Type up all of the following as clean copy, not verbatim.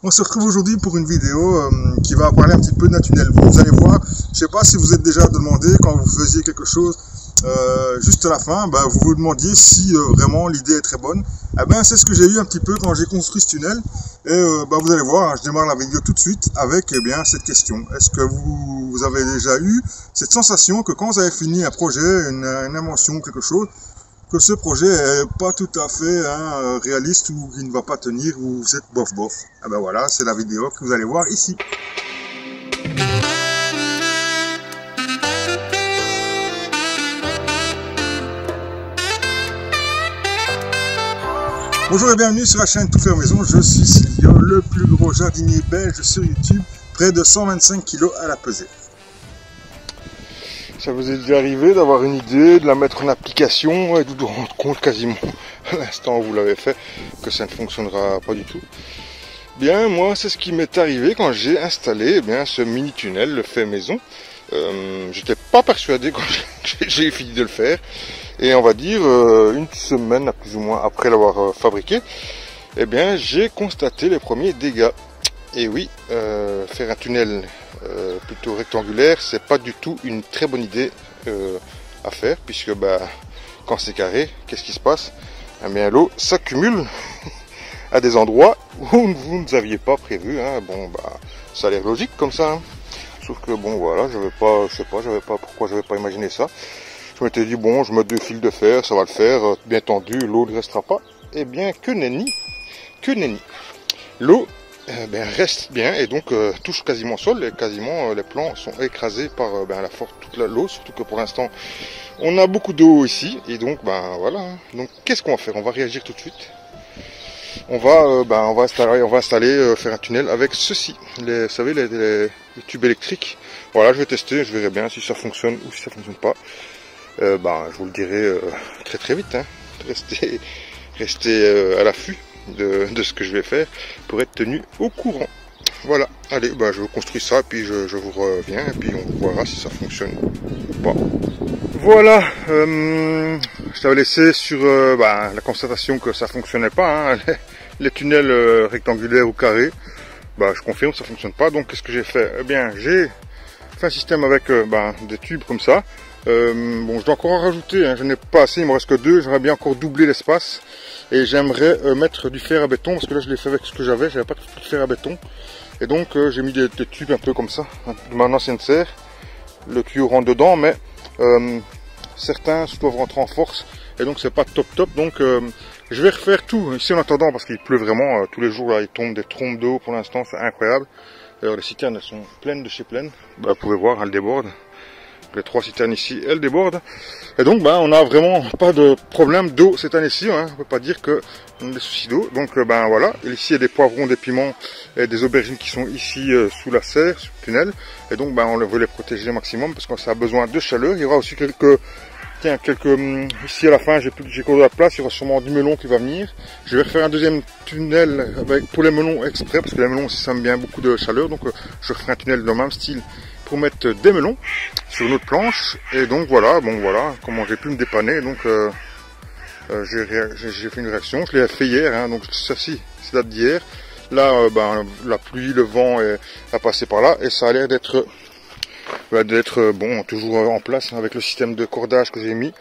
On se retrouve aujourd'hui pour une vidéo qui va parler un petit peu de naturel. Vous allez voir, je ne sais pas si vous êtes déjà demandé quand vous faisiez quelque chose juste à la fin, vous vous demandiez si vraiment l'idée est très bonne. Eh bien, c'est ce que j'ai eu un petit peu quand j'ai construit ce tunnel. Et vous allez voir, je démarre la vidéo tout de suite avec cette question. Est-ce que vous avez déjà eu cette sensation que quand vous avez fini un projet, une invention, quelque chose, que ce projet est pas tout à fait réaliste ou qui ne va pas tenir ou vous êtes bof bof. Ah ben voilà, c'est la vidéo que vous allez voir ici. Bonjour et bienvenue sur la chaîne Tout faire maison, je suis Silvio, le plus gros jardinier belge sur YouTube, près de 125 kg à la pesée. Ça vous est déjà arrivé d'avoir une idée, de la mettre en application et de vous rendre compte quasiment à l'instant où vous l'avez fait que ça ne fonctionnera pas du tout? Bien, moi, c'est ce qui m'est arrivé quand j'ai installé ce mini tunnel, le fait maison. J'étais pas persuadé quand j'ai fini de le faire. Et on va dire une semaine plus ou moins après l'avoir fabriqué, j'ai constaté les premiers dégâts. Et oui, faire un tunnel plutôt rectangulaire, c'est pas du tout une très bonne idée à faire, puisque quand c'est carré, qu'est-ce qui se passe? L'eau s'accumule à des endroits où vous ne aviez pas prévu. Ça a l'air logique comme ça. Sauf que voilà, je savais pas pourquoi j'avais pas imaginé ça. Je m'étais dit je mets 2 fils de fer, ça va le faire, bien tendu, l'eau ne restera pas. Eh bien, que nenni. L'eau reste bien et donc touche quasiment le sol et quasiment les plants sont écrasés par la force, toute l'eau, surtout que pour l'instant on a beaucoup d'eau ici et donc voilà. Donc qu'est-ce qu'on va faire? On va réagir tout de suite. On va installer faire un tunnel avec ceci, vous savez les tubes électriques. Voilà, je vais tester, je verrai bien si ça fonctionne ou si ça fonctionne pas. Je vous le dirai très très vite. Restez à l'affût de ce que je vais faire pour être tenu au courant. Voilà, allez, je construis ça, puis je vous reviens, et puis on verra si ça fonctionne ou pas. Voilà, je t'avais laissé sur la constatation que ça fonctionnait pas, les tunnels rectangulaires ou carrés. Je confirme, ça fonctionne pas. Donc qu'est-ce que j'ai fait? J'ai fait un système avec des tubes comme ça. Je dois encore en rajouter, je n'ai pas assez, il me reste que 2, j'aimerais bien encore doubler l'espace et j'aimerais mettre du fer à béton parce que là je l'ai fait avec ce que j'avais pas de fer à béton et donc j'ai mis des tubes un peu comme ça, de ma ancienne serre, le tuyau rentre dedans mais certains doivent rentrer en force et donc c'est pas top donc je vais refaire tout ici en attendant parce qu'il pleut vraiment tous les jours là, il tombe des trompes d'eau pour l'instant, c'est incroyable. D'ailleurs les citernes elles sont pleines de chez pleines, vous pouvez voir, elles débordent. Les 3 citernes ici, elles débordent. Et donc, on n'a vraiment pas de problème d'eau cette année-ci. On ne peut pas dire qu'on a des soucis d'eau. Donc, voilà. Et ici, il y a des poivrons, des piments et des aubergines qui sont ici sous la serre, sous le tunnel. Et donc, on veut les protéger au maximum parce que ça a besoin de chaleur. Il y aura aussi ici à la fin, j'ai encore de la place. Il y aura sûrement du melon qui va venir. Je vais refaire un deuxième tunnel pour les melons exprès parce que les melons aussi, ça aime bien beaucoup de chaleur. Donc, je referai un tunnel dans le même style pour mettre des melons sur une autre planche et donc voilà comment j'ai pu me dépanner. Donc j'ai fait une réaction, je l'ai fait hier, donc ceci c'est date d'hier. Là la pluie, le vent a passé par là et ça a l'air d'être toujours en place avec le système de cordage que j'ai mis.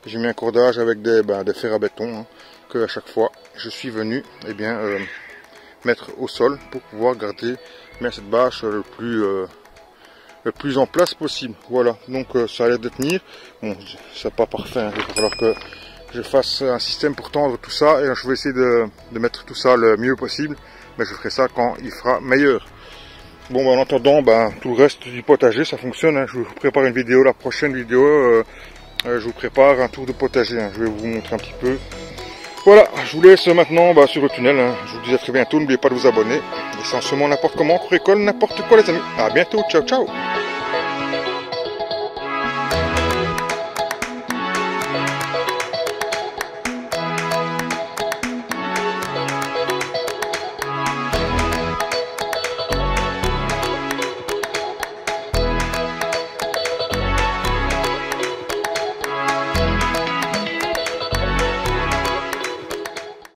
J'ai mis un cordage avec des fers à béton que à chaque fois je suis venu mettre au sol pour pouvoir garder cette bâche le plus en place possible. Voilà, donc ça a l'air de tenir. C'est pas parfait, il va falloir que je fasse un système pour tendre tout ça et je vais essayer de mettre tout ça le mieux possible, mais je ferai ça quand il fera meilleur. En attendant, tout le reste du potager ça fonctionne, je vous prépare une vidéo, la prochaine vidéo je vous prépare un tour de potager, je vais vous montrer un petit peu. Voilà, je vous laisse maintenant sur le tunnel, je vous dis à très bientôt, n'oubliez pas de vous abonner, essentiellement n'importe comment, pour école, n'importe quoi les amis, à bientôt, ciao ciao.